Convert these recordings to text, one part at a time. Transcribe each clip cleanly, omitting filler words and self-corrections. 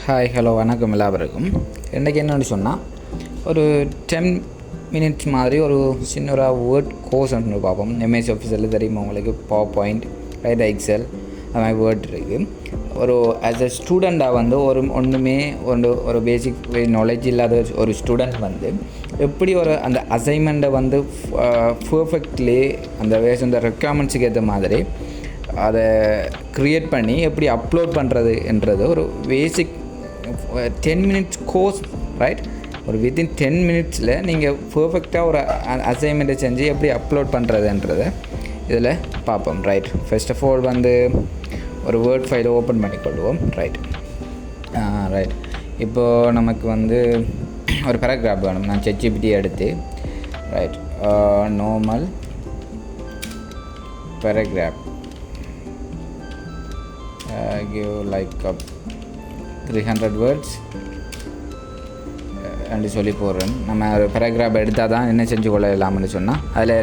Hi hello வணக்கம் எல்லாருக்கும். இன்றைக்கி என்னென்னு சொன்னால் ஒரு 10 மினிட்ஸ் மாதிரி ஒரு சின்ன ஒரு வேர்ட் கோர்ஸ் ஒன்று பார்ப்போம். எம்எஸ் ஆஃபீஸில் தெரியுமா உங்களுக்கு, பவர் பாயிண்ட், ரைட், எக்ஸல், அது மாதிரி வேர்ட் இருக்குது. ஒரு ஆஸ் எ ஸ்டூடெண்ட்டாக வந்து ஒன்றுமே ஒரு பேசிக் நாலேஜ் இல்லாத ஒரு ஸ்டூடெண்ட் வந்து எப்படி அந்த அசைன்மெண்ட்டை வந்து பர்ஃபெக்ட்லி அந்த ரெக்யர்மெண்ட்ஸுக்கு ஏற்ற மாதிரி அதை க்ரியேட் பண்ணி எப்படி அப்லோட் பண்ணுறதுன்றது ஒரு பேசிக் 10 மினிட்ஸ் கோர்ஸ், ரைட். ஒரு வித்தின் 10 மினிட்ஸில் நீங்கள் பர்ஃபெக்டாக ஒரு அசைன்மெண்ட்டை செஞ்சு எப்படி அப்லோட் பண்ணுறதுன்றதை இதில் பார்ப்போம், ரைட். ஃபர்ஸ்ட் ஆஃப் ஆல் வந்து ஒரு வேர்ட் ஃபைலை ஓப்பன் பண்ணிக்கொள்வோம், ரைட். இப்போது நமக்கு வந்து ஒரு பேராகிராஃப் வேணும். நான் ChatGPT எடுத்து, right, normal paragraph give like 300 words அப்படி சொல்லி போடுறேன். நம்ம ஒரு பேராகிராஃப் எடுத்தால் தான் என்ன செஞ்சு கொள்ளலாம்னு சொன்னால் அதில்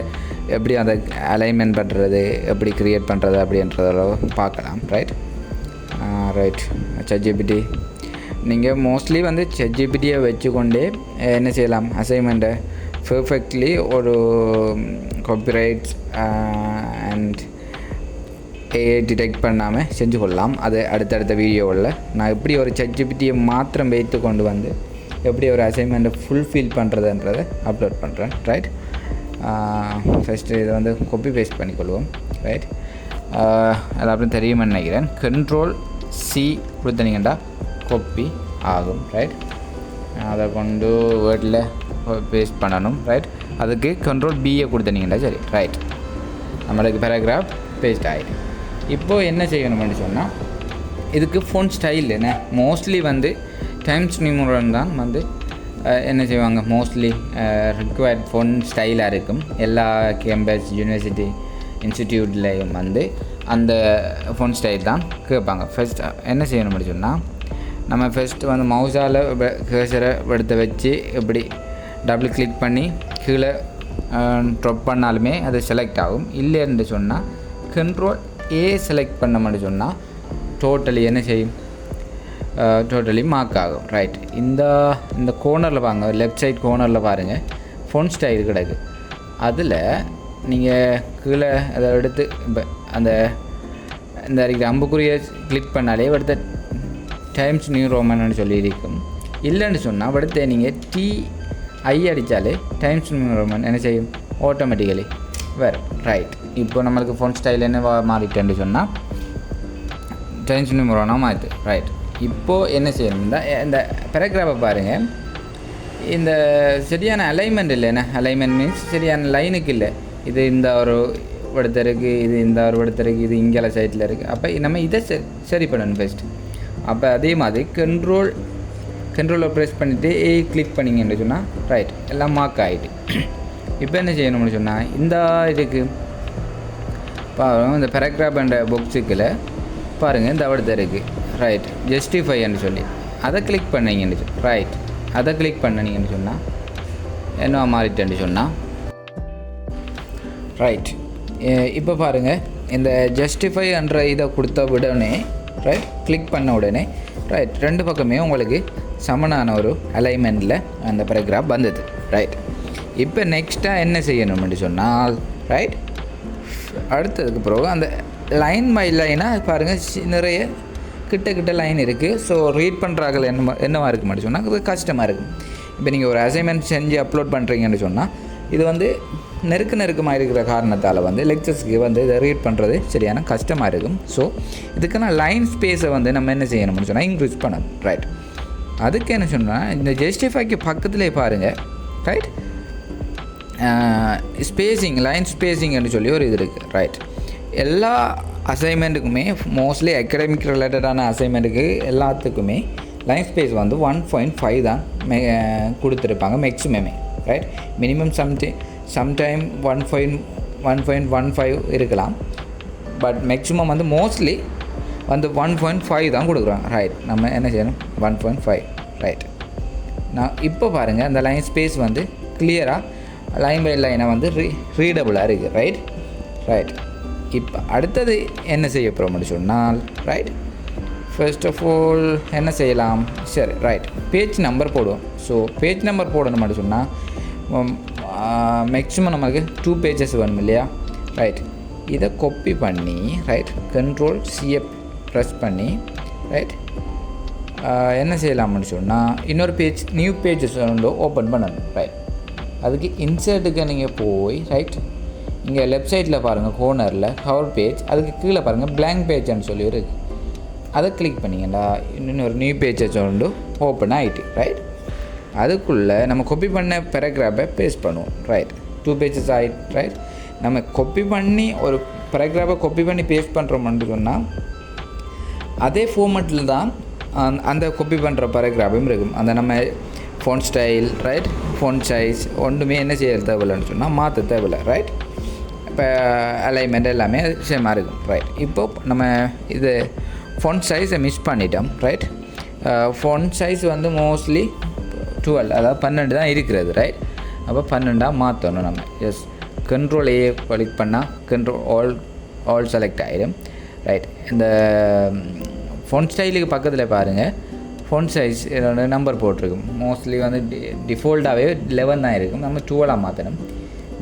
எப்படி அதை அலைன்மெண்ட் பண்ணுறது, எப்படி க்ரியேட் பண்ணுறது அப்படின்றத பார்க்கலாம், ரைட். ChatGPT நீங்கள் மோஸ்ட்லி வந்து ChatGPTயை வச்சுக்கொண்டே என்ன செய்யலாம், அசைன்மெண்ட்டை பர்ஃபெக்ட்லி ஒரு காப்பிரைட்ஸ் அண்ட் ஏஐ டிடெக்ட் பண்ணாமல் செஞ்சு கொள்ளலாம். அது அடுத்தடுத்த வீடியோவில் நான் எப்படி ஒரு ChatGPTயை மாத்திரம் வைத்து கொண்டு வந்து எப்படி ஒரு அசைன்மெண்ட்டை ஃபுல்ஃபில் பண்ணுறதுன்றதை அப்லோட் பண்ணுறேன், ரைட். ஃபஸ்ட்டு இதை வந்து காப்பி பேஸ்ட் பண்ணிக்கொள்வோம், ரைட். எல்லாருக்கும் தெரியும்னு நினைக்கிறேன். Ctrl+C கொடுத்தனீங்கன்னா காப்பி ஆகும், ரைட். அதை கொண்டு வேர்டில் பேஸ்ட் பண்ணணும், ரைட். அதுக்கு Ctrl+Bயை கொடுத்தனீங்கன்னா சரி, ரைட். நம்மளுக்கு பேராகிராஃப் பேஸ்ட் ஆகிடும். இப்போது என்ன செய்யணும்னு சொன்னால் இதுக்கு ஃபோன் ஸ்டைல் என்ன, மோஸ்ட்லி வந்து டைம்ஸ் நியூமரன் தான் வந்து என்ன செய்வாங்க, மோஸ்ட்லி ரிக்வயர்ட் ஃபோன் ஸ்டைலாக இருக்கும். எல்லா கேம்பஸ் யூனிவர்சிட்டி இன்ஸ்டிடியூட்லேயும் வந்து அந்த ஃபோன் ஸ்டைல் தான் கேட்பாங்க. ஃபஸ்ட் என்ன செய்யணும்னு சொன்னால் நம்ம ஃபஸ்ட்டு வந்து மவுஸால் கேசரை எடுத்து வச்சு இப்படி டபுள் கிளிக் பண்ணி கீழே ட்ராப் பண்ணாலுமே அது செலக்ட் ஆகும். இல்லைன்னு சொன்னால் Ctrl+A செலக்ட் பண்ண மட்டும் சொன்னால் டோட்டலி என்ன செய்யும், டோட்டலி மார்க் ஆகும், ரைட். இந்த கோர்னரில் பாருங்க, லெஃப்ட் சைட் கோர்னரில் பாருங்கள் ஃபோன் ஸ்டைல் கிடக்கு. அதில் நீங்கள் கீழே அதை எடுத்து இப்போ இந்த இருக்கிற அம்புக்குரிய கிளிக் பண்ணாலே அடுத்த டைம்ஸ் நியூ ரோமன்னு சொல்லி இருக்கும். இல்லைன்னு சொன்னால் அடுத்து நீங்கள் TI அடித்தாலே டைம்ஸ் நியூ ரோமன் என்ன செய்யும், ஆட்டோமேட்டிக்கலி வேறு, ரைட். இப்போ நம்மளுக்கு ஃபோன் ஸ்டைல் என்ன மாறிட்டேன்னு சொன்னால் டைம்ஸ் நியூ ரோமனாக மாறிட்டு, ரைட். இப்போது என்ன செய்யணும்னா இந்த பேராகிராஃபை பாருங்கள், இந்த சரியான அலைன்மெண்ட் இல்லை. என்ன அலைன்மெண்ட் மீன்ஸ் சரியான லைனுக்கு இல்லை. இது இந்த ஒரு இடத்துக்கு, இது இந்த ஒரு இடத்துக்கு, இது இங்கே சைட்டில் இருக்குது. அப்போ நம்ம இதை சரி பண்ணணும் ஃபஸ்ட். அப்போ அதே மாதிரி கண்ட்ரோலை ப்ரெஸ் பண்ணிவிட்டு கிளிக் பண்ணிங்கன்னு சொன்னால் ரைட், எல்லாம் மார்க் ஆகிட்டு. இப்போ என்ன செய்யணும்னு சொன்னால் இந்த இதுக்கு பாருங்கள், இந்த பேராகிராஃப் என்ற பாக்ஸுக்குள்ள பாருங்கள் இந்த இடத்துல இருக்குது, ரைட், ஜஸ்டிஃபைன்னு சொல்லி அதை கிளிக் பண்ணிங்கன்னு ரைட். அதை கிளிக் பண்ணிங்கன்னு சொன்னால் என்ன மாறிட்டேன்னு சொன்னால் ரைட். இப்போ பாருங்கள் இந்த ஜஸ்டிஃபை என்ற இதை கொடுத்த உடனே, ரைட், கிளிக் பண்ண உடனே ரைட், ரெண்டு பக்கமே உங்களுக்கு சமனான ஒரு அலைன்மெண்ட்டில் அந்த பேராகிராஃப் வந்தது, ரைட். இப்போ நெக்ஸ்ட்டாக என்ன செய்யணும்னு சொன்னால், ரைட், அடுத்ததுக்கு பிறகு அந்த லைன் பை லைனாக பாருங்கள் நிறைய கிட்ட லைன் இருக்குது. ஸோ ரீட் பண்ணுறாங்க என்னவா இருக்க மாட்டேன்னு சொன்னால் அது கஷ்டமாக இருக்கும். இப்போ நீங்கள் ஒரு அசைன்மெண்ட் செஞ்சு அப்லோட் பண்ணுறீங்கன்னு சொன்னால் இது வந்து நெருக்கமாக இருக்கிற காரணத்தால் வந்து லெக்சர்ஸ்க்கு வந்து இதை ரீட் பண்ணுறது சரியான கஷ்டமாக இருக்கும். ஸோ இதுக்கான லைன் ஸ்பேஸை வந்து நம்ம என்ன செய்யணும்னு சொன்னால் இன்க்ரீஸ் பண்ணணும், ரைட். அதுக்கு என்ன சொன்னால் இந்த ஜஸ்டிஃபைக்கு பக்கத்துலேயே பாருங்கள், ரைட், ஸ்பேஸிங், லைன் ஸ்பேஸிங்னு சொல்லி ஒரு இது இருக்குது, ரைட். எல்லா அசைன்மெண்ட்டுக்குமே மோஸ்ட்லி அகடமிக் ரிலேட்டடான அசைன்மெண்ட்டுக்கு எல்லாத்துக்குமே லைன் ஸ்பேஸ் வந்து 1.5 தான் கொடுத்துருப்பாங்க மேக்ஸிமமே, ரைட். மினிமம் சம்டைம் 1.15 இருக்கலாம். பட் மேக்ஸிமம் வந்து மோஸ்ட்லி வந்து 1.5 தான் கொடுக்குறாங்க, ரைட். நம்ம என்ன செய்யணும், 1.5, ரைட். நான் இப்போ பாருங்கள் அந்த லைன் ஸ்பேஸ் வந்து கிளியராக லைன் பை லைனை வந்து ரீடபுளாக இருக்குது, ரைட். இப்போ அடுத்தது என்ன செய்ய போகிறோம்னு சொன்னால், ரைட், ஃபர்ஸ்ட் ஆஃப் ஆல் என்ன செய்யலாம், சரி ரைட் பேஜ் நம்பர் போடுவோம். ஸோ பேஜ் நம்பர் போடணும் மட்டும் சொன்னால் மேக்ஸிமம் நமக்கு 2 பேஜஸ் வேணும் இல்லையா. ரைட், இதை காப்பி பண்ணி ரைட் Ctrl+C ப்ரெஸ் பண்ணி ரைட் என்ன செய்யலாம்னு சொன்னால் இன்னொரு பேஜ் நியூ பேஜஸ் வந்து ஓப்பன் பண்ணணும். ரைட், அதுக்கு இன்சர்ட்டுக்கு நீங்கள் போய் ரைட் இங்கே லெஃப்ட் சைடில் பாருங்கள் கோர்னரில் கவர் பேஜ், அதுக்கு கீழே பாருங்கள் blank பேஜ்னு சொல்லி இருக்குது. அதை கிளிக் பண்ணிங்கடா இன்னொரு நியூ பேஜஸ் வந்து ஓப்பன் ஆகிட்டு. ரைட், அதுக்குள்ளே நம்ம காப்பி பண்ண பேராகிராஃபை பேஸ்ட் பண்ணுவோம். ரைட், 2 பேஜஸ் ஆகிட்டு. ரைட், நம்ம காப்பி பண்ணி ஒரு பேராகிராஃபை காப்பி பண்ணி பேஸ்ட் பண்ணுறோம்னு சொன்னால் அதே ஃபார்மேட்டில் தான் அந்த காப்பி பண்ணுற பேராகிராஃபும் இருக்கும். அந்த நம்ம phone style right phone size ஒன்றுமே என்ன செய்ய தேவையில்லைன்னு சொன்னால் மாற்ற தேவையில்லை. ரைட், இப்போ அலைன்மெண்ட் எல்லாமே சேமாக இருக்கும். ரைட், இப்போ நம்ம இது ஃபோன் சைஸை மிஸ் பண்ணிட்டோம். ரைட், ஃபோன் சைஸ் வந்து மோஸ்ட்லி 12 அதாவது 12 தான் இருக்கிறது. ரைட், அப்போ 12 மாற்றணும் நம்ம. எஸ், Ctrl+A கிளிக் பண்ணால் ஆல் செலக்ட் ஆகிடும். ரைட், இந்த ஃபோன் ஸ்டைலுக்கு பக்கத்தில் பாருங்கள் ஃபோன் சைஸ் நம்பர் போட்டிருக்கும். மோஸ்ட்லி வந்து டிஃபால்ட்டாகவே 11 தான் இருக்கும். நம்ம 12 மாற்றணும்.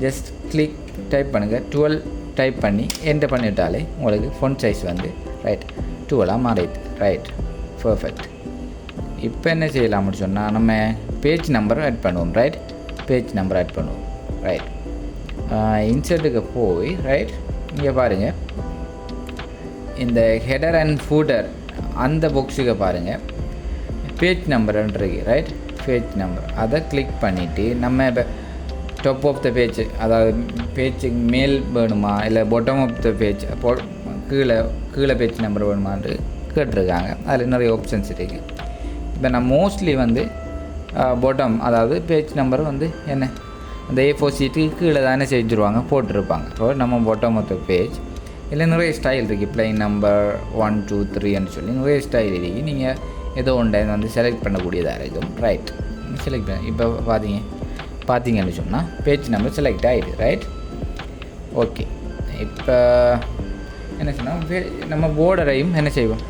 ஜஸ்ட் கிளிக் டைப் பண்ணுங்கள், 12 டைப் பண்ணி என்டர் பண்ணிவிட்டாலே உங்களுக்கு ஃபோன் சைஸ் வந்து ரைட் 12 மாறிடுது. Right, perfect. இப்போ என்ன செய்யலாம்னு சொன்னால் நம்ம பேஜ் நம்பர் ஆட் பண்ணுவோம். ரைட், பேஜ் நம்பர் ஆட் பண்ணுவோம். ரைட், இன்சர்ட்டுக்கு போய் ரைட் இங்கே பாருங்கள் இந்த ஹெடர் அண்ட் ஃபூட்டர் அந்த பாக்ஸுக்கு பாருங்கள் பேஜ் நம்பர்ன்றது. ரைட், பேஜ் நம்பர் அதை கிளிக் பண்ணிவிட்டு நம்ம இப்போ டாப் ஆஃப் த பேஜ் அதாவது பேஜுக்கு மேல் வேணுமா இல்லை பாட்டம் ஆஃப் த பேஜ் கீழே பேஜ் நம்பர் வேணுமான்னு கேட்டிருக்காங்க. அதில் நிறைய ஆப்ஷன்ஸ் இருக்குது. இப்போ நான் மோஸ்ட்லி வந்து பாட்டம் அதாவது பேஜ் நம்பர் வந்து என்ன அந்த A4 ஷீட்டுக்கு கீழே தானே செஞ்சுருவாங்க போட்டிருப்பாங்க. ஸோ நம்ம பாட்டம் ஆஃப் த பேஜ் இல்லை நிறைய ஸ்டைல் இருக்குது. ப்ளைன் நம்பர் 1 2 3ன்னு சொல்லி நிறைய ஸ்டைல் இருக்குது. நீங்கள் ஏதோ ஒன்றை வந்து செலக்ட் பண்ணக்கூடியதாக இருக்கும். ரைட், செலக்ட் பண்ண இப்போ பார்த்தீங்கன்னு சொன்னால் பேஜ் நம்பர் செலக்ட் ஆகிடுது. Right, okay. இப்போ என்ன சொன்னால் நம்ம போர்டரையும் என்ன செய்வோம்,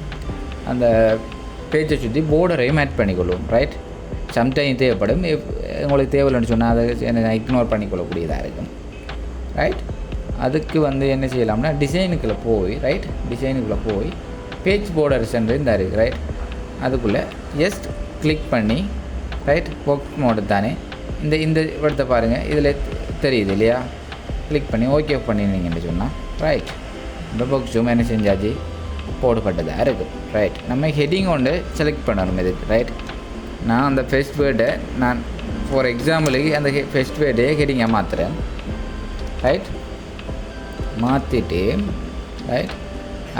அந்த பேஜை சுற்றி போர்டரையும் ஆட் பண்ணிக்கொள்வோம். ரைட், சம்டைம் தேவைப்படும். உங்களுக்கு தேவையில்லைன்னு சொன்னால் அதை என்ன இக்னோர் பண்ணிக்கொள்ளக்கூடியதாக இருக்கும். ரைட், அதுக்கு வந்து என்ன செய்யலாம்னா டிசைனுக்குள்ளே போய் ரைட் டிசைனுக்குள்ளே போய் பேஜ் போர்டர்ஸ் இந்த இருக்குது. ரைட், அதுக்குள்ளே ஜஸ்ட் கிளிக் பண்ணி ரைட் ஒர்க் மோடு தானே இந்த இடத்த பாருங்கள், இதில் தெரியுது இல்லையா, கிளிக் பண்ணி ஓகே பண்ணிருந்தீங்கன்னு சொன்னால் ரைட் இந்த பாக்ஸும் என்ன செஞ்சாச்சு போடப்பட்டதாக இருக்கும். ரைட், நம்ம ஹெட்டிங் ஒன்று செலக்ட் பண்ணணும் இதுக்கு. ரைட், நான் அந்த ஃபர்ஸ்ட் வேர்டை நான் ஃபார் எக்ஸாம்பிளுக்கு அந்த ஃபர்ஸ்ட் வேர்டே ஹெட்டிங்காக மாற்றுறேன். ரைட், மாற்றிட்டு ரைட்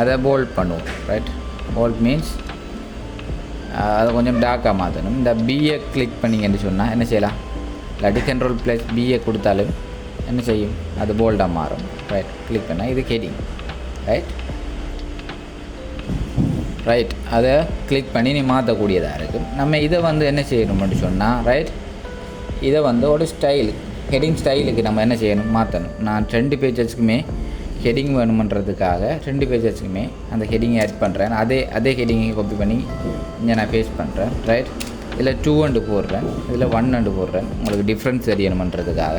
அதை போல்ட் பண்ணுவோம். ரைட், போல்ட் மீன்ஸ் அதை கொஞ்சம் டார்க்காக மாற்றணும். இந்த பிஏ கிளிக் பண்ணிங்கன்னு சொன்னால் என்ன செய்யலாம், இல்லாட்டி Ctrl+B கொடுத்தாலும் என்ன செய்யும், அது போல்டாக மாறும். ரைட், கிளிக் பண்ணால் இது ஹெட்டிங். ரைட் ரைட் அதை கிளிக் பண்ணி நீ மாற்றக்கூடியதாக இருக்கும். நம்ம இதை வந்து என்ன செய்யணும்னு சொன்னால் ரைட் இதை வந்து ஒரு ஸ்டைல் ஹெட்டிங் ஸ்டைலுக்கு நம்ம என்ன செய்யணும் மாற்றணும். நான் 2 பேஜஸ்க்குமே ஹெட்டிங் வேணுமன்றதுக்காக 2 பேஜஸ்க்குமே அந்த ஹெட்டிங் ஆட் பண்ணுறேன். அதே ஹெட்டிங்கை காப்பி பண்ணி இங்கே நான் பேஸ்ட் பண்ணுறேன். ரைட், இதில் 2 போடுறேன், இதில் 1 போடுறேன், உங்களுக்கு டிஃப்ரென்ஸ் தெரியணுமன்றதுக்காக.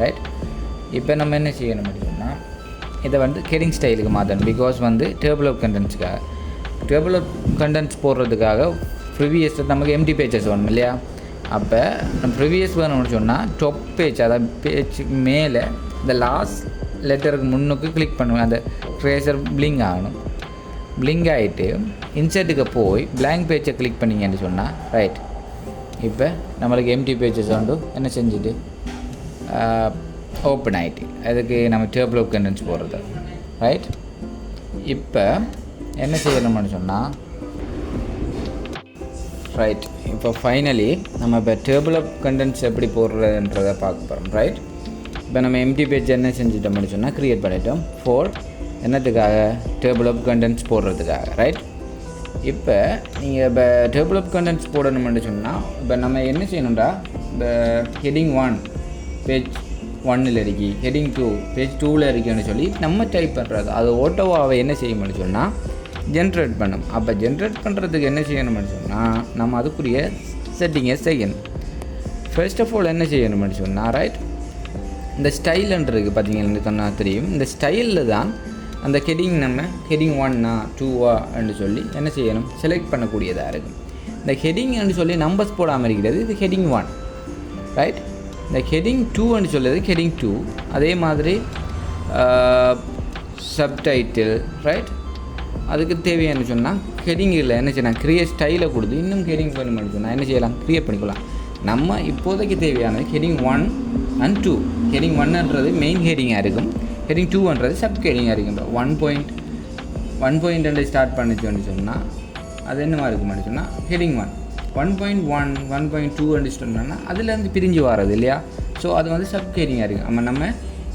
ரைட், இப்போ நம்ம என்ன செய்யணும்னு சொன்னால் இதை வந்து ஹெட்டிங் ஸ்டைலுக்கு மாற்றணும். பிகாஸ் வந்து டேபிள் ஆஃப் கண்டென்ட்ஸுக்காக டேபிள் ஆஃப் கண்டென்ட்ஸ் போடுறதுக்காக ப்ரிவியஸ் நமக்கு எம்டி பேஜஸ் வேணும் இல்லையா. அப்போ நம்ம ப்ரிவியஸ் வேணும்னு சொன்னால் டாப் பேஜ் அதாவது பேஜ் மேலே இந்த லாஸ்ட் லெட்டருக்கு முன்னுக்கு கிளிக் பண்ணுவேன். அந்த ட்ரேசர் பிளிங்க் ஆகணும். பிளிங்க் ஆகிட்டு இன்சர்ட்டுக்கு போய் blank பேஜை கிளிக் பண்ணிங்கன்னு சொன்னால் ரைட் இப்போ நம்மளுக்கு எம்டி பேஜஸ் வந்து என்ன செஞ்சுட்டு ஓப்பன் ஆகிட்டு அதுக்கு நம்ம டேபிள் ஆஃப் கண்டென்ட்ஸ் போடுறது. ரைட், இப்போ என்ன செய்யணும்னு சொன்னால் ரைட் இப்போ ஃபைனலி நம்ம இப்போ டேபிள் ஆஃப் கண்டென்ட்ஸ் எப்படி போடுறதுன்றதை பார்க்க போகிறோம். ரைட், இப்போ நம்ம எம்டி பேஜ் என்ன செஞ்சுட்டோம்னு சொன்னால் க்ரியேட் பண்ணிட்டோம் ஃபார் என்னத்துக்காக டேபிள் ஆஃப் கண்டென்ட்ஸ் போடுறதுக்காக. ரைட், இப்போ நீங்கள் இப்போ டேபிள் ஆஃப் கண்டென்ட்ஸ் போடணும்னு சொன்னால் இப்போ நம்ம என்ன செய்யணும்டா, இப்போ ஹெட்டிங் 1 பேஜ் 1ல் இருக்கி, ஹெட்டிங் 2 பேஜ் 2ல் இருக்குன்னு சொல்லி நம்ம டைப் பண்ணுறது அது ஓட்டோவாவை என்ன செய்யணும்னு சொன்னால் ஜென்ரேட் பண்ணும். அப்போ ஜென்ரேட் பண்ணுறதுக்கு என்ன செய்யணும்னு சொன்னால் நம்ம அதுக்குரிய செட்டிங்கை செய்யணும். ஃபர்ஸ்ட் ஆஃப் ஆல் என்ன செய்யணும்னு சொன்னால் ரைட், இந்த ஸ்டைலுன்றது பார்த்தீங்கன்னு சொன்னால் தெரியும். இந்த ஸ்டைலில் தான் அந்த ஹெட்டிங் நம்ம ஹெட்டிங் 1 2 சொல்லி என்ன செய்யணும், செலக்ட் பண்ணக்கூடியதாக இருக்கும். இந்த ஹெட்டிங்னு சொல்லி நம்பர்ஸ் போடாமல் இருக்கிறது இது ஹெட்டிங் 1 ரைட். இந்த ஹெட்டிங் 2 சொல்லுறது ஹெட்டிங் 2. அதே மாதிரி சப்டைட்டில் ரைட், அதுக்கு தேவையான சொன்னால் ஹெட்டிங்கில் என்ன செய்யலாம், கிரியேட் ஸ்டைலை கொடுத்து இன்னும் ஹெட்டிங் பண்ணணும்னு சொன்னால் என்ன செய்யலாம், க்ரியேட் பண்ணிக்கலாம். நம்ம இப்போதைக்கு தேவையானது ஹெட்டிங் 1 and 2. ஹெட்டிங் 1ன்றது மெயின் ஹெட்டிங்காக இருக்கும், ஹெட்டிங் 2ன்றது சப் ஹெட்டிங்காக இருக்கும். இப்போ 1.1 ஸ்டார்ட் பண்ணிச்சோன்னு சொன்னால் அது என்னமா இருக்குமான்னு சொன்னால் ஹெட்டிங் 1. 1.1 1.2 சொன்னோன்னா அதுலேருந்து பிரிஞ்சு வர்றது இல்லையா. ஸோ அது வந்து சப் ஹெட்டிங்காக இருக்கும். நம்ம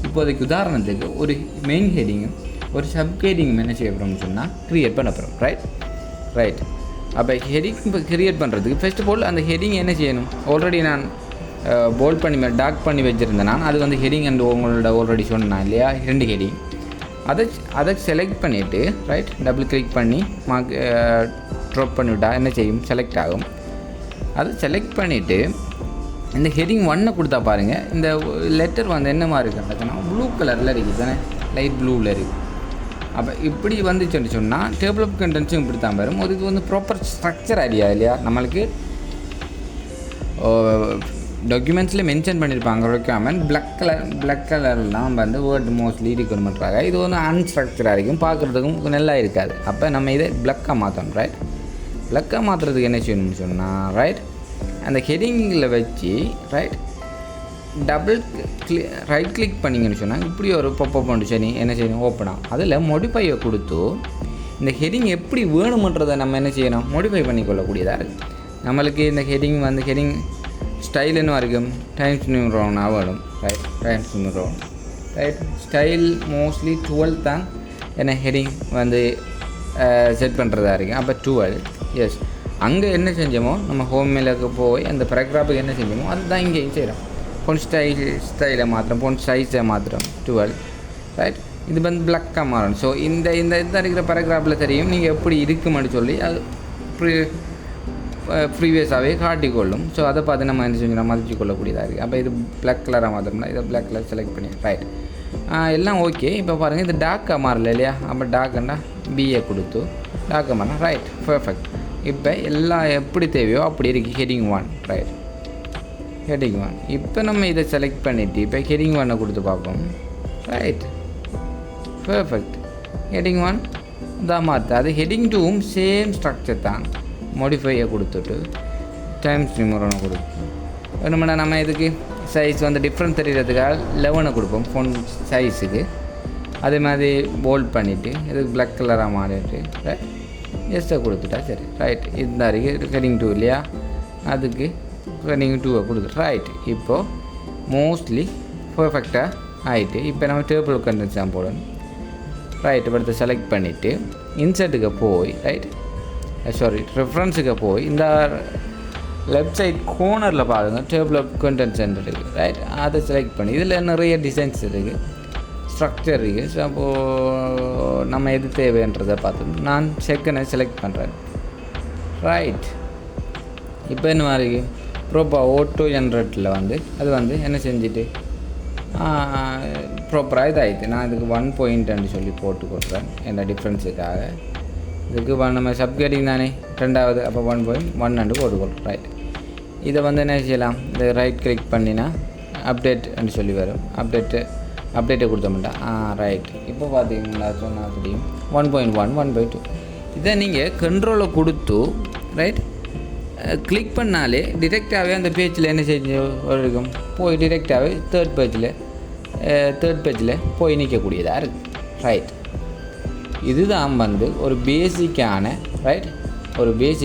இப்போதைக்கு உதாரணத்துக்கு ஒரு மெயின் ஹெட்டிங்கும் ஒரு சப் ஹெட்டிங்கும் என்ன செய்ய போகிறோம்னு சொன்னால் க்ரியேட் பண்ண போகிறோம் ரைட். அப்போ ஹெட்டிங் இப்போ க்ரியேட் பண்ணுறதுக்கு ஃபர்ஸ்ட் ஆஃப் ஆல் அந்த ஹெட்டிங் என்ன செய்யணும், ஆல்ரெடி நான் போல்ட் பண்ணி டார்க் பண்ணி வச்சுருந்தேன் நான். அது வந்து ஹெட்டிங் அண்ட் உங்களோட ஆல்ரெடி சொன்னேன் இல்லையா, 2 ஹெட்டிங். அதை செலக்ட் பண்ணிவிட்டு ரைட் டபுள் கிளிக் பண்ணி ட்ராப் பண்ணிவிட்டால் என்ன செய்யும், செலக்ட் ஆகும். அதை செலக்ட் பண்ணிவிட்டு இந்த ஹெட்டிங் 1 கொடுத்தா பாருங்கள், இந்த லெட்டர் வந்து என்ன மாதிரி இருக்குன்னா ப்ளூ கலரில் இருக்குது தானே, லைட் ப்ளூவில் இருக்குது. அப்போ இப்படி வந்துச்சுன்னு சொன்னால் டேபிள் ஆஃப் கண்டென்ட்ஸும் இப்படி தான் வரும். அதுக்கு வந்து ப்ராப்பர் ஸ்ட்ரக்சர் ஐடியா இல்லையா, நம்மளுக்கு டாக்குமெண்ட்ஸில் மென்ஷன் பண்ணியிருப்பாங்க ரெக்யர்மெண்ட் பிளாக் கலர்லாம் வந்து வேர்டு மோஸ்ட்லி இருக்கணும்ன்றாங்க. இது வந்து அன்ஸ்ட்ரக்சராக இருக்கும், பார்க்குறதுக்கும் நல்லா இருக்காது. அப்போ நம்ம இதை பிளாக்காக மாற்றணும் ரைட். பிளாக்காக மாற்றுறதுக்கு என்ன செய்யணும்னு சொன்னால் ரைட், அந்த ஹெட்டிங்கில் வச்சு ரைட் டபுள் ரைட் கிளிக் பண்ணிங்கன்னு சொன்னால் இப்படி ஒரு பாப்பப் சரி என்ன செய்யணும், ஓப்பன் ஆகும். அதில் மோடிஃபையை கொடுத்து இந்த ஹெட்டிங் எப்படி வேணுமன்றதை நம்ம என்ன செய்யணும், மோடிஃபை பண்ணிக்கொள்ளக்கூடியதாக இருக்குது. நம்மளுக்கு இந்த ஹெட்டிங் வந்து ஹெட்டிங் ஸ்டைலுன்னு வரைக்கும் டைம்ஸ் நியூ ரவுண்டாக வரும் right. Times new round right. Style mostly 12 தான் என்ன ஹெட்டிங் வந்து செட் பண்ணுறதா இருக்குது. அப்போ 12 எஸ். அங்கே என்ன செஞ்சோமோ நம்ம ஹோம் மேலுக்கு போய் அந்த பேராகிராஃபுக்கு என்ன செஞ்சோமோ அதுதான் இங்கேயும் செய்கிறோம். ஃபோன் ஸ்டைலை மாத்திரம், ஃபோன் சைஸை மாத்திரம் 12 ரைட். இது வந்து பிளாக்காக மாறணும். ஸோ இந்த இருக்கிற பேராகிராஃபில் தெரியும் நீங்கள் எப்படி இருக்குமென்னு சொல்லி அது ப்ரீவியஸாகவே காட்டிக்கொள்ளும். ஸோ அதை பார்த்து நம்ம என்ன செஞ்சோம், மதிச்சு கொள்ளக்கூடியதாக இருக்குது. அப்போ இது பிளாக் கலராக மாற்றோம்னா இதை பிளாக் கலர் செலக்ட் பண்ணி ரைட் எல்லாம் ஓகே. இப்போ பாருங்கள் இது டார்க்காக மாறல இல்லையா, அப்போ டார்க்குன்னா பிஏ கொடுத்து டார்க்காக மாறினா ரைட் பர்ஃபெக்ட். இப்போ எல்லாம் எப்படி தேவையோ அப்படி இருக்குது. Heading 1 right, heading 1. இப்போ நம்ம இதை செலக்ட் பண்ணிவிட்டு இப்போ ஹெட்டிங் 1 கொடுத்து பார்ப்போம் ரைட் பர்ஃபெக்ட். ஹெட்டிங் 1 தான் மாற்று. அது ஹெட்டிங் 2வும் சேம் ஸ்ட்ரக்சர் தான். மோடிஃபையை கொடுத்துட்டு டைம்ஸ் நியூமரனை கொடுப்போம். வேணுமென்னா நம்ம இதுக்கு சைஸ் வந்து டிஃப்ரெண்ட் தெரியறதுக்காக 11 கொடுப்போம் ஃபோன் சைஸுக்கு. அதே மாதிரி போல்ட் பண்ணிவிட்டு இதுக்கு பிளாக் கலராக மாறிட்டு ரைட் எஸ்ட்டை கொடுத்துட்டா சரி ரைட். இந்த வரைக்கும் ஹெட்டிங் 2 இல்லையா, அதுக்கு ஹெட்டிங் 2 கொடுத்து ரைட். இப்போது மோஸ்ட்லி பர்ஃபெக்டாக ஆகிட்டு இப்போ நம்ம டேபிள் கண்டென்ட்ஸ் தான் போடணும் ரைட். படத்தை செலக்ட் பண்ணிவிட்டு இன்சர்ட்டுக்கு போய் ரைட் ரெஃபரன்ஸுக்கு போய் இந்த லெஃப்ட் சைட் கோர்னரில் பாருங்கள் டேபிள் ஆஃப் கண்டென்ட்ஸ் இருக்குது ரைட். அதை செலக்ட் பண்ணி இதில் நிறைய டிசைன்ஸ் இருக்குது, ஸ்ட்ரக்சர் இருக்குது. ஸோ அப்போது நம்ம எது தேவைன்றதை பார்த்து நான் செகண்டை செலக்ட் பண்ணுறேன் ரைட். இப்போ என்ன மாதிரி ப்ராப்பராக ஓட்டோ ஜென்ரேட்டில் வந்து அது வந்து என்ன செஞ்சுட்டு ப்ராப்பராக இதாகிடுது. நான் இதுக்கு 1 பாயிண்ட்னு சொல்லி போட்டு கொடுக்குறேன் என்ன டிஃப்ரென்ஸுக்காக. இதுக்கு நம்ம சப்கேட்டிங் தானே 2வது, அப்போ 1.1 போட்டுக்கொள்கிறோம் ரைட். இதை வந்து என்ன செய்யலாம், இதை ரைட் கிளிக் பண்ணினா அப்டேட்னு சொல்லி வரும். அப்டேட்டை கொடுத்தோம்டா ரைட். இப்போ பார்த்தீங்கன்னா சொன்னால் தெரியும் 1.1 1.2. இதை நீங்கள் கண்ட்ரோலை கொடுத்து ரைட் கிளிக் பண்ணாலே டிரெக்டாகவே அந்த பேஜில் என்ன செஞ்சு இருக்கும், போய் டிரெக்டாகவே தேர்ட் பேஜில் போய் நிற்கக்கூடியதாக இருக்குது ரைட். இதுதான் வந்து ஒரு பேசிக்கான ரைட், ஒரு வேர்ட்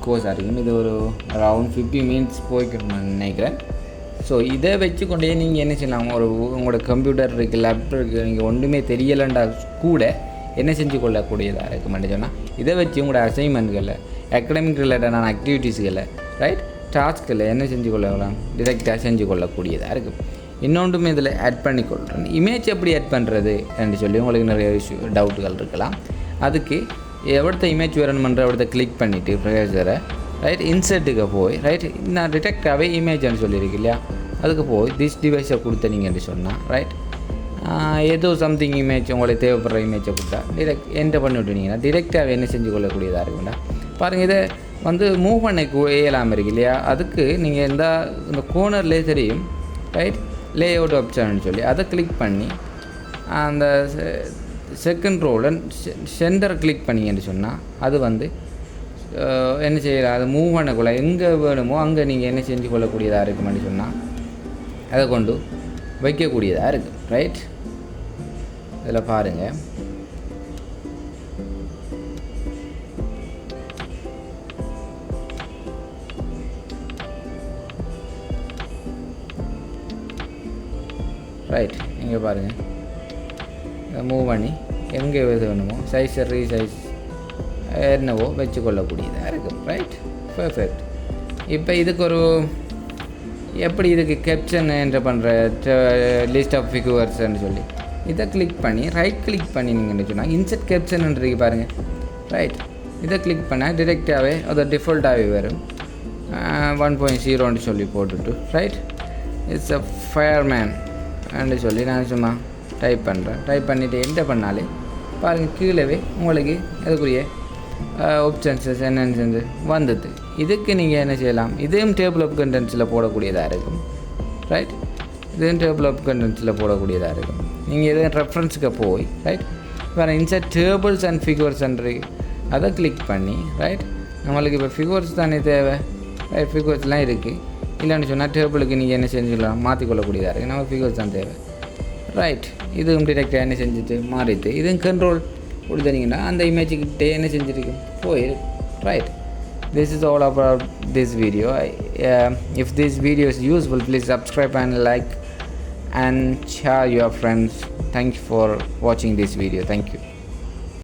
கோர்ஸாக இருக்கும். இது ஒரு அரவுண்ட் 50 மினிட்ஸ் போய்க்கணும்னு நினைக்கிறேன். ஸோ இதை வச்சுக்கொண்டே நீங்கள் என்ன செய்யலாம், உங்களோட கம்ப்யூட்டர் இருக்குது, லேப்டாப் இருக்குது, நீங்கள் ஒன்றுமே தெரியலைண்டா கூட என்ன செஞ்சு கொள்ளக்கூடியதாக இருக்குமென்னு சொன்னால் இதை வச்சு உங்களோட அசைன்மெண்ட்களில் அகடமிக் ரிலேட்டடான ஆக்டிவிட்டீஸ்களில் ரைட் டாஸ்கில் என்ன செஞ்சு கொள்ளலாம், டிரெக்டாக செஞ்சு கொள்ளக்கூடியதாக இருக்குது. இன்னொன்றுமே இதில் ஆட் பண்ணிக்கொள்கிறேன். இமேஜ் எப்படி ஆட் பண்ணுறது என்று சொல்லி உங்களுக்கு நிறைய டவுட்டுகள் இருக்கலாம். அதுக்கு எவ்வளோ இமேஜ் வேணுமன்ற எவ்வளோ கிளிக் பண்ணிவிட்டு ப்ரொஜெக்டரை ரைட் இன்சர்ட்டுக்கு போய் ரைட் நான் டிடெக்டாகவே இமேஜ்னு சொல்லியிருக்கு இல்லையா, அதுக்கு போய் திஸ் டிவைஸை கொடுத்தனீங்கன்னு சொன்னால் ரைட் ஏதோ சம்திங் இமேஜ் உங்களுக்கு தேவைப்படுற இமேஜை கொடுத்தா டிரெக்ட் என்டர் பண்ணி விட்டுனீங்கன்னா டிரெக்டாகவே என்ன செஞ்சு கொள்ளக்கூடியதாக இருக்கும்டா. பாருங்கள், இதை வந்து மூவ் பண்ண இயலாமல் இருக்கு இல்லையா, அதுக்கு நீங்கள் இந்த கோனர்லேயே தெரியும் ரைட் லே அவுட் ஆப்ஷன் சொல்லி அதை கிளிக் பண்ணி அந்த செகண்ட் ரோவில் சென்டரை கிளிக் பண்ணிங்கன்னு சொன்னால் அது வந்து என்ன செய்யலாம், அது மூவ் பண்ணக்குள்ள எங்கே வேணுமோ அங்கே நீங்கள் என்ன செஞ்சு கொள்ளக்கூடியதாக இருக்குமென்னு சொன்னால் அதை கொண்டு வைக்கக்கூடியதாக இருக்குது ரைட். இதில் பாருங்கள், ரைட் இங்கே பாருங்கள், இதை மூவ் பண்ணி எங்கே எது வேணுமோ சைஸ் ரீசைஸ் என்னவோ வச்சுக்கொள்ளக்கூடியதாக இருக்கும் ரைட். பர்ஃபெக்ட். இப்போ இதுக்கு ஒரு எப்படி இதுக்கு கேப்ஷன் என்ட்ரு பண்ணுற லிஸ்ட் ஆஃப் ஃபிகர்ஸ்ன்னு சொல்லி இதை கிளிக் பண்ணி ரைட் கிளிக் பண்ணிங்கன்னு சொன்னால் இன்செர்ட் கேப்ஷன்ன்றது பாருங்கள் ரைட். இதை கிளிக் பண்ணால் டிரெக்டாகவே அது டிஃபால்ட்டாகவே வரும் 1.0ன்னு சொல்லி போட்டுட்டு ரைட் இட்ஸ் அ ஃபயர்மேன் அப்படின்னு சொல்லி நான் சும்மா டைப் பண்ணுறேன். டைப் பண்ணிவிட்டு என்டர் பண்ணாலே பாருங்கள் கீழே உங்களுக்கு அதுக்குரிய ஆப்ஷன்ஸஸ் என்னென்னு வந்தது. இதுக்கு நீங்கள் என்ன செய்யலாம், இதுவும் டேபிள் ஆஃப் கண்டென்ட்ஸில் போடக்கூடியதாக இருக்கும் ரைட். இதுவும் டேபிள் ஆஃப் கண்டென்ட்ஸில் போடக்கூடியதாக இருக்கும். நீங்கள் எதுவும் ரெஃபரன்ஸுக்கு போய் ரைட் வேறு இன்சர்ட் டேபிள்ஸ் அண்ட் ஃபிகர்ஸ்ன்றது அதை கிளிக் பண்ணி ரைட் நம்மளுக்கு இப்போ ஃபிகர்ஸ் தானே தேவை ரைட். ஃபிகர்ஸ்லாம் இருக்குது இல்லைன்னு சொன்னால் டேபிளுக்கு நீங்கள் என்ன செஞ்சுக்கலாம் மாற்றிக்கொள்ளக்கூடியதாக இருக்குது. நம்ம ஃபிகர்ஸ் தான் தேவை ரைட். இதுவும் டிரெக்டாக என்ன செஞ்சுட்டு மாறிட்டு இதுவும் கண்ட்ரோல் கொடுத்தீங்கன்னா அந்த இமேஜுக்கிட்டே என்ன செஞ்சுருக்கு போயிருக்கு right. This is all about this video. If this video is useful, please subscribe and like and share your friends. Thank you for watching this video. Thank you.